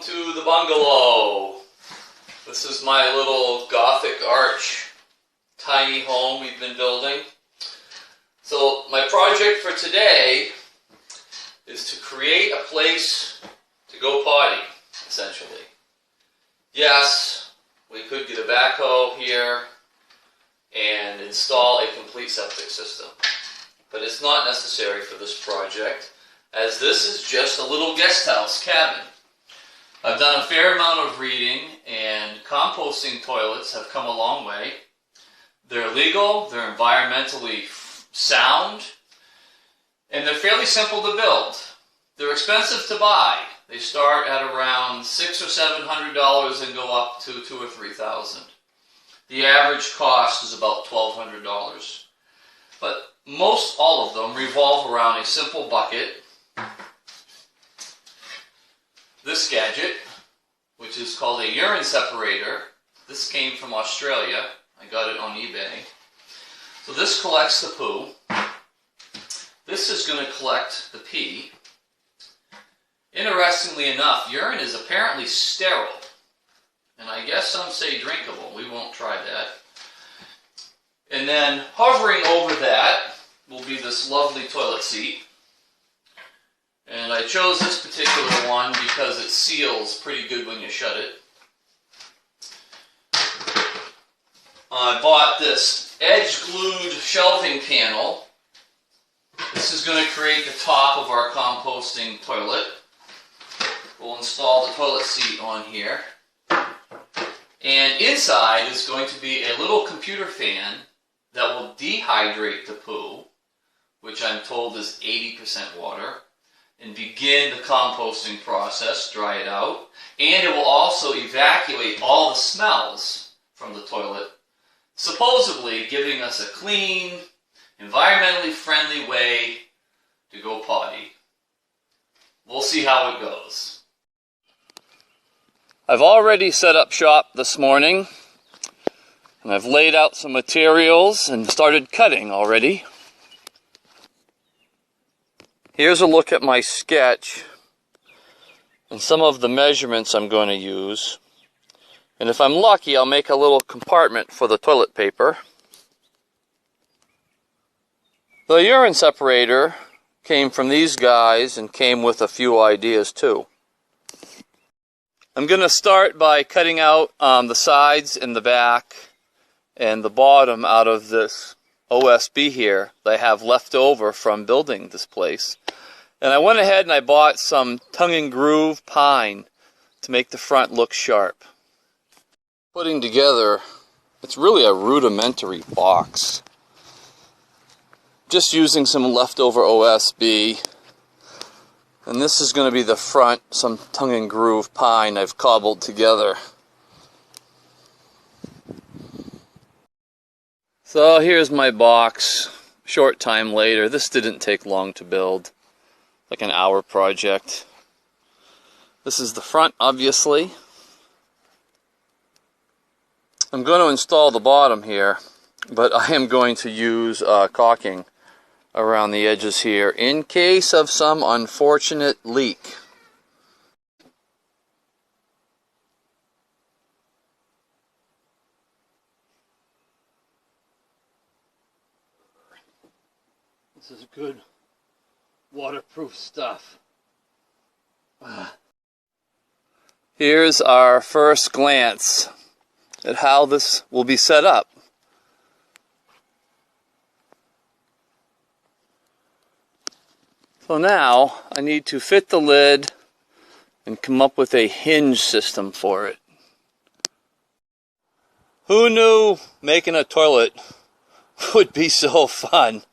to the bungalow. This is my little Gothic arch tiny home we've been building. So my project for today is to create a place to go potty, essentially. Yes, we could get a backhoe here and install a complete septic system, but it's not necessary for this project, as this is just a little guest house cabin. I've done a fair amount of reading, and composting toilets have come a long way. They're legal, they're environmentally sound, and they're fairly simple to build. They're expensive to buy. They start at around $600 or $700 and go up to $2,000 or $3,000. The average cost is about $1,200. But most all of them revolve around a simple bucket, this gadget, which is called a urine separator. This came from Australia. I got it on eBay. So this collects the poo. This is going to collect the pee. Interestingly enough, urine is apparently sterile. And I guess some say drinkable. We won't try that. And then hovering over that will be this lovely toilet seat. And I chose this particular one because it seals pretty good when you shut it. I bought this edge-glued shelving panel. This is going to create the top of our composting toilet. We'll install the toilet seat on here. And inside is going to be a little computer fan that will dehydrate the poo, which I'm told is 80% water, and begin the composting process, dry it out. And it will also evacuate all the smells from the toilet, supposedly giving us a clean, environmentally friendly way to go potty. We'll see how it goes. I've already set up shop this morning, and I've laid out some materials and started cutting already. Here's a look at my sketch and some of the measurements I'm going to use. And if I'm lucky, I'll make a little compartment for the toilet paper. The urine separator came from these guys and came with a few ideas too. I'm going to start by cutting out the sides and the back and the bottom out of this OSB here that I have left over from building this place. And I went ahead and I bought some tongue and groove pine to make the front look sharp. Putting together, it's really a rudimentary box. Just using some leftover OSB. And this is going to be the front, some tongue and groove pine I've cobbled together. So here's my box. Short time later. This didn't take long to build. Like an hour project. This is the front, obviously. I'm going to install the bottom here, but I am going to use caulking around the edges here in case of some unfortunate leak. This is good waterproof stuff. Here's our first glance at how this will be set up. So now I need to fit the lid and come up with a hinge system for it. Who knew making a toilet would be so fun?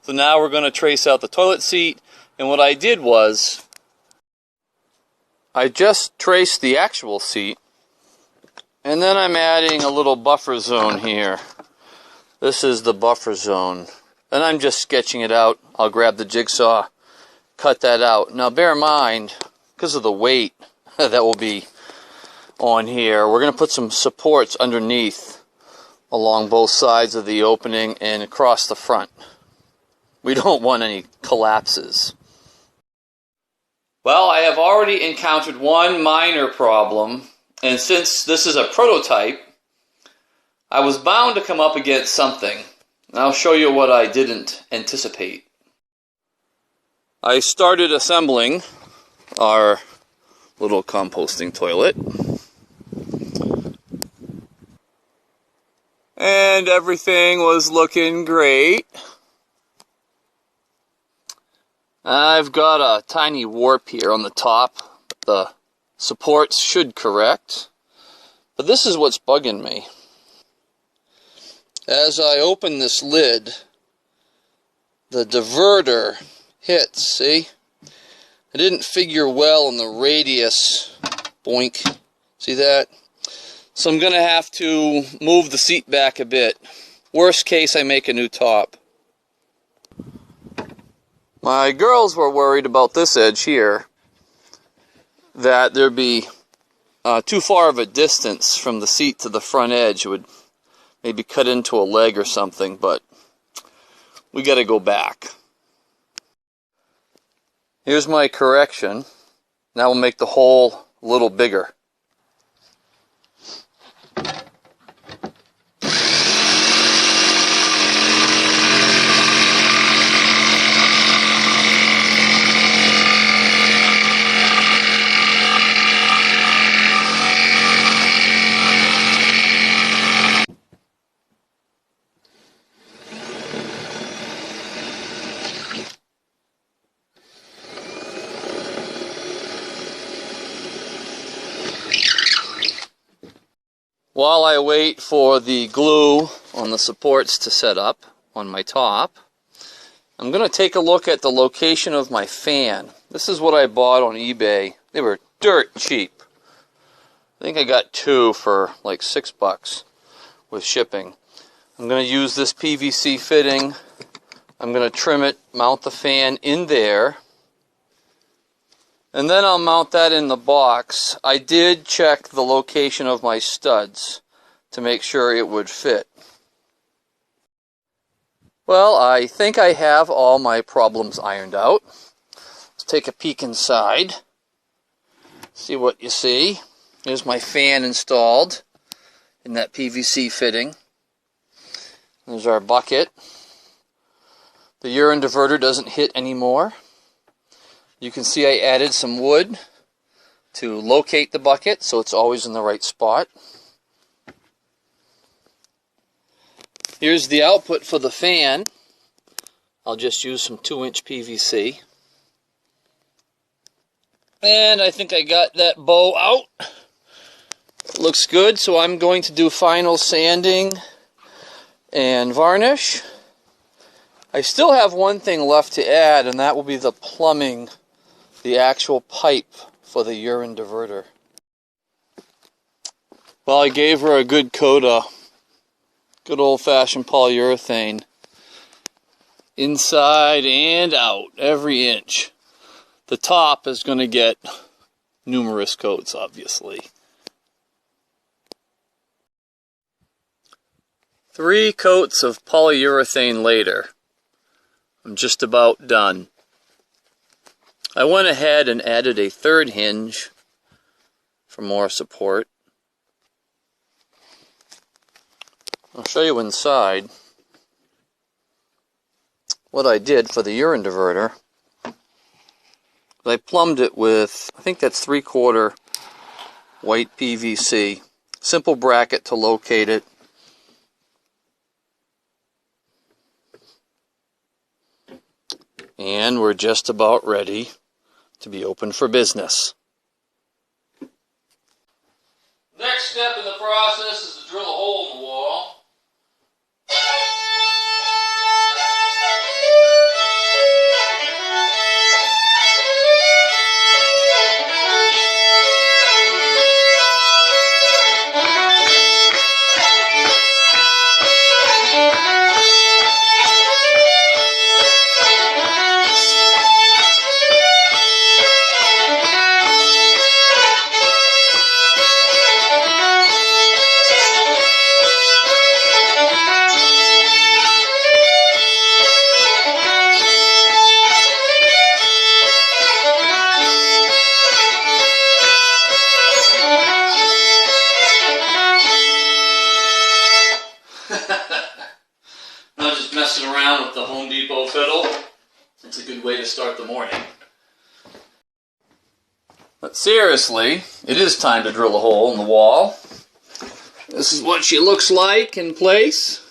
So now we're going to trace out the toilet seat, and what I did was I just traced the actual seat, and then I'm adding a little buffer zone here. This is the buffer zone. And I'm just sketching it out. I'll grab the jigsaw, cut that out. Now bear in mind, because of the weight that will be on here, we're going to put some supports underneath along both sides of the opening and across the front. We don't want any collapses. Well, I have already encountered one minor problem, and since this is a prototype, I was bound to come up against something. I'll show you what I didn't anticipate. I started assembling our little composting toilet, and everything was looking great. I've got a tiny warp here on the top. The supports should correct, but this is what's bugging me. As I open this lid, the diverter hits, see? I didn't figure well on the radius. Boink. See that? So I'm going to have to move the seat back a bit. Worst case, I make a new top. My girls were worried about this edge here, that there'd be too far of a distance from the seat to the front edge. It would maybe cut into a leg or something, but we got to go back. Here's my correction. Now we'll make the hole a little bigger. While I wait for the glue on the supports to set up on my top, I'm going to take a look at the location of my fan. This is what I bought on eBay. They were dirt cheap. I think I got two for like $6 with shipping. I'm going to use this PVC fitting. I'm going to trim it, mount the fan in there, and then I'll mount that in the box. I did check the location of my studs to make sure it would fit. Well, I think I have all my problems ironed out. Let's take a peek inside. See what you see. Here's my fan installed in that PVC fitting. There's our bucket. The urine diverter doesn't hit anymore. You can see I added some wood to locate the bucket so it's always in the right spot. Here's the output for the fan. I'll just use some 2-inch PVC. And I think I got that bow out. Looks good, so I'm going to do final sanding and varnish. I still have one thing left to add, and that will be the plumbing, the actual pipe for the urine diverter. Well, I gave her a good coat of good old-fashioned polyurethane, inside and out, every inch. The top is going to get numerous coats, obviously. 3 coats of polyurethane later, I'm just about done. I went ahead and added a 3rd hinge for more support. I'll show you inside what I did for the urine diverter. I plumbed it with, I think that's 3/4 white PVC. Simple bracket to locate it. And we're just about ready to be open for business. Next step in the process is to drill a hole in the wall. start the morning. But seriously, it is time to drill a hole in the wall. This is what she looks like in place.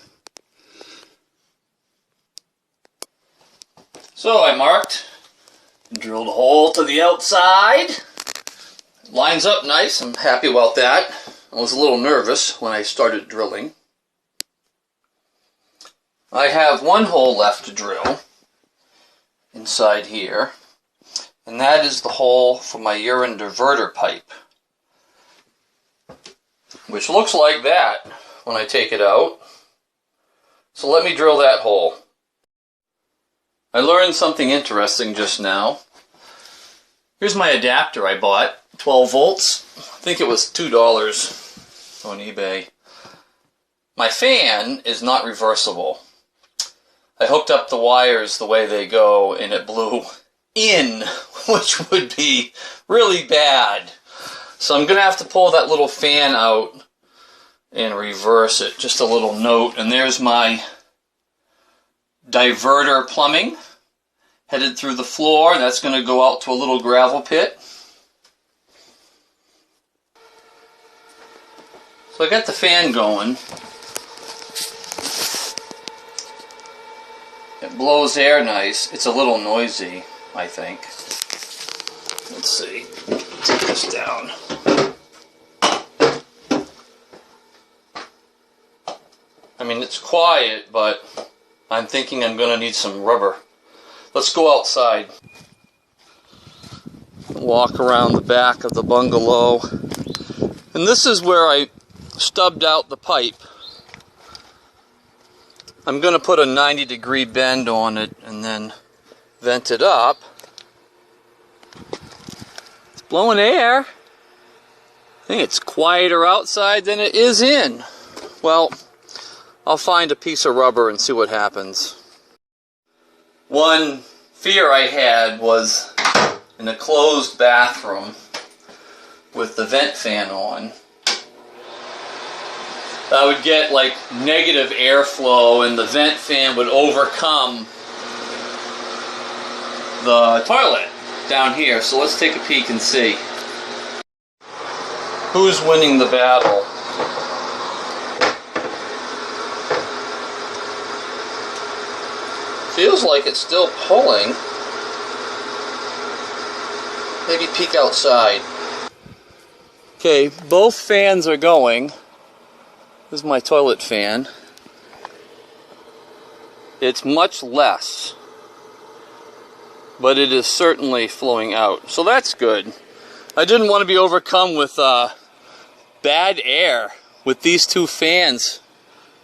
So I marked and drilled a hole to the outside. Lines up nice. I'm happy about that. I was a little nervous when I started drilling. I have one hole left to drill inside here, and that is the hole for my urine diverter pipe, which looks like that when I take it out. So let me drill that hole. I learned something interesting just now. Here's my adapter I bought, 12 volts. I think it was $2 on eBay. My fan is not reversible. I hooked up the wires the way they go and it blew in, which would be really bad. So I'm going to have to pull that little fan out and reverse it. Just a little note. And there's my diverter plumbing headed through the floor. That's going to go out to a little gravel pit. So I got the fan going. It blows air nice. It's a little noisy, I think. Let's see. Take this down. I mean, it's quiet, but I'm thinking I'm going to need some rubber. Let's go outside. Walk around the back of the bungalow. And this is where I stubbed out the pipe. I'm going to put a 90-degree bend on it and then vent it up. It's blowing air. I think it's quieter outside than it is in. Well, I'll find a piece of rubber and see what happens. One fear I had was in a closed bathroom with the vent fan on, I would get like negative airflow and the vent fan would overcome the toilet down here. So let's take a peek and see. Who's winning the battle? Feels like it's still pulling. Maybe peek outside. Okay, both fans are going. This is my toilet fan. It's much less, but it is certainly flowing out. So that's good. I didn't want to be overcome with bad air with these two fans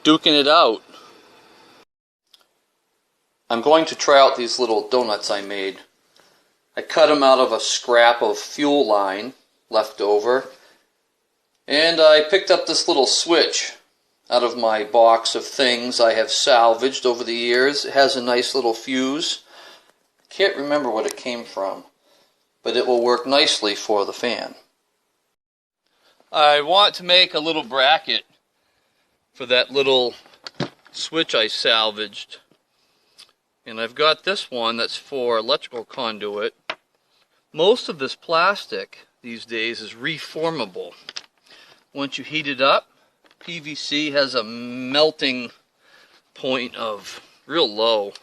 duking it out. I'm going to try out these little donuts I made. I cut them out of a scrap of fuel line left over, and I picked up this little switch out of my box of things I have salvaged over the years. It has a nice little fuse. Can't remember what it came from, but it will work nicely for the fan. I want to make a little bracket for that little switch I salvaged. And I've got this one that's for electrical conduit. Most of this plastic these days is reformable. Once you heat it up, PVC has a melting point of real low,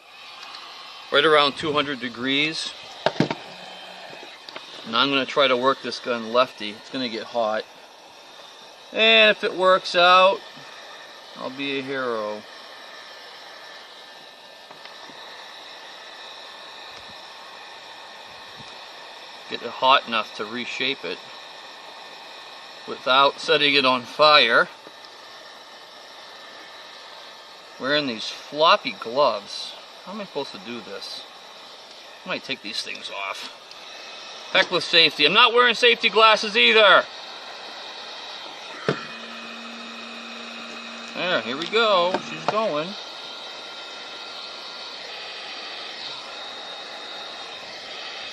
right around 200 degrees. And I'm going to try to work this gun lefty. It's going to get hot. And if it works out, I'll be a hero. Get it hot enough to reshape it without setting it on fire. Wearing these floppy gloves. How am I supposed to do this? I might take these things off. Heck with safety. I'm not wearing safety glasses either. There, here we go. She's going.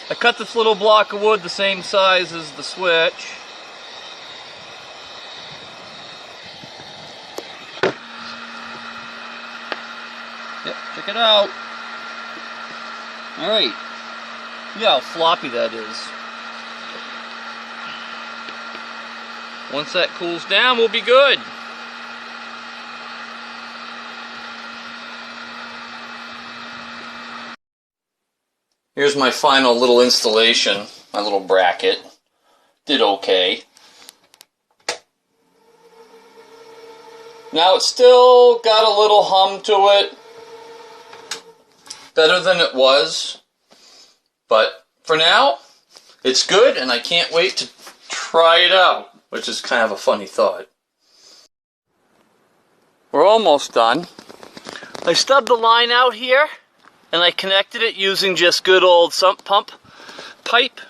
I cut this little block of wood the same size as the switch. Yep, check it out. Alright, Look how floppy that is. Once that cools down, we'll be good. Here's my final little installation, my little bracket. Did okay. Now it's still got a little hum to it. Better than it was. But for now, it's good and I can't wait to try it out, which is kind of a funny thought. We're almost done. I stubbed the line out here and I connected it using just good old sump pump pipe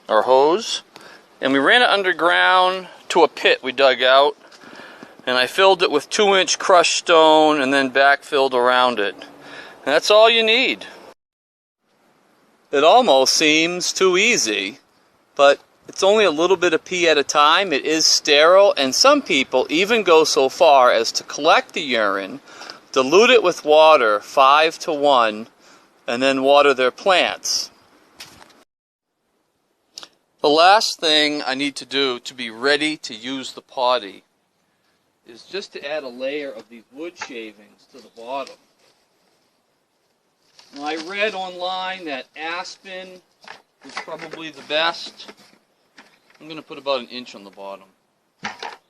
or hose. And we ran it underground to a pit we dug out. And I filled it with 2-inch crushed stone and then backfilled around it. And that's all you need. It almost seems too easy, but it's only a little bit of pee at a time. It is sterile, and some people even go so far as to collect the urine, dilute it with water 5-to-1, and then water their plants. The last thing I need to do to be ready to use the potty is just to add a layer of these wood shavings to the bottom. Now, I read online that aspen is probably the best. I'm going to put about 1 inch on the bottom.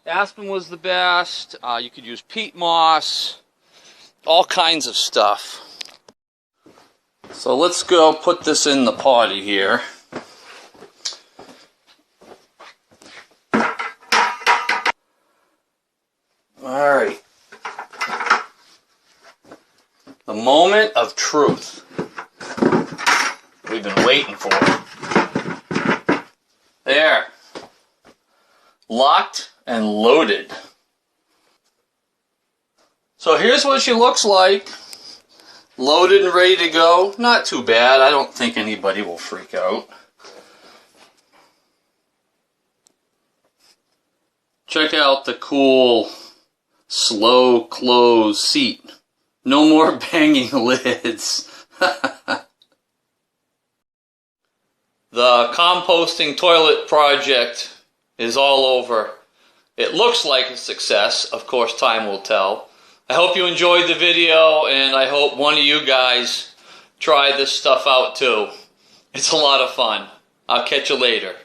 Aspen was the best. You could use peat moss, all kinds of stuff. So let's go put this in the potty here. Alright. The moment of truth. We've been waiting for it. There. Locked and loaded. So here's what she looks like. Loaded and ready to go. Not too bad. I don't think anybody will freak out. Check out the cool slow close seat. No more banging lids. The composting toilet project is all over. It looks like a success. Of course, time will tell. I hope you enjoyed the video, and I hope one of you guys try this stuff out too. It's a lot of fun. I'll catch you later.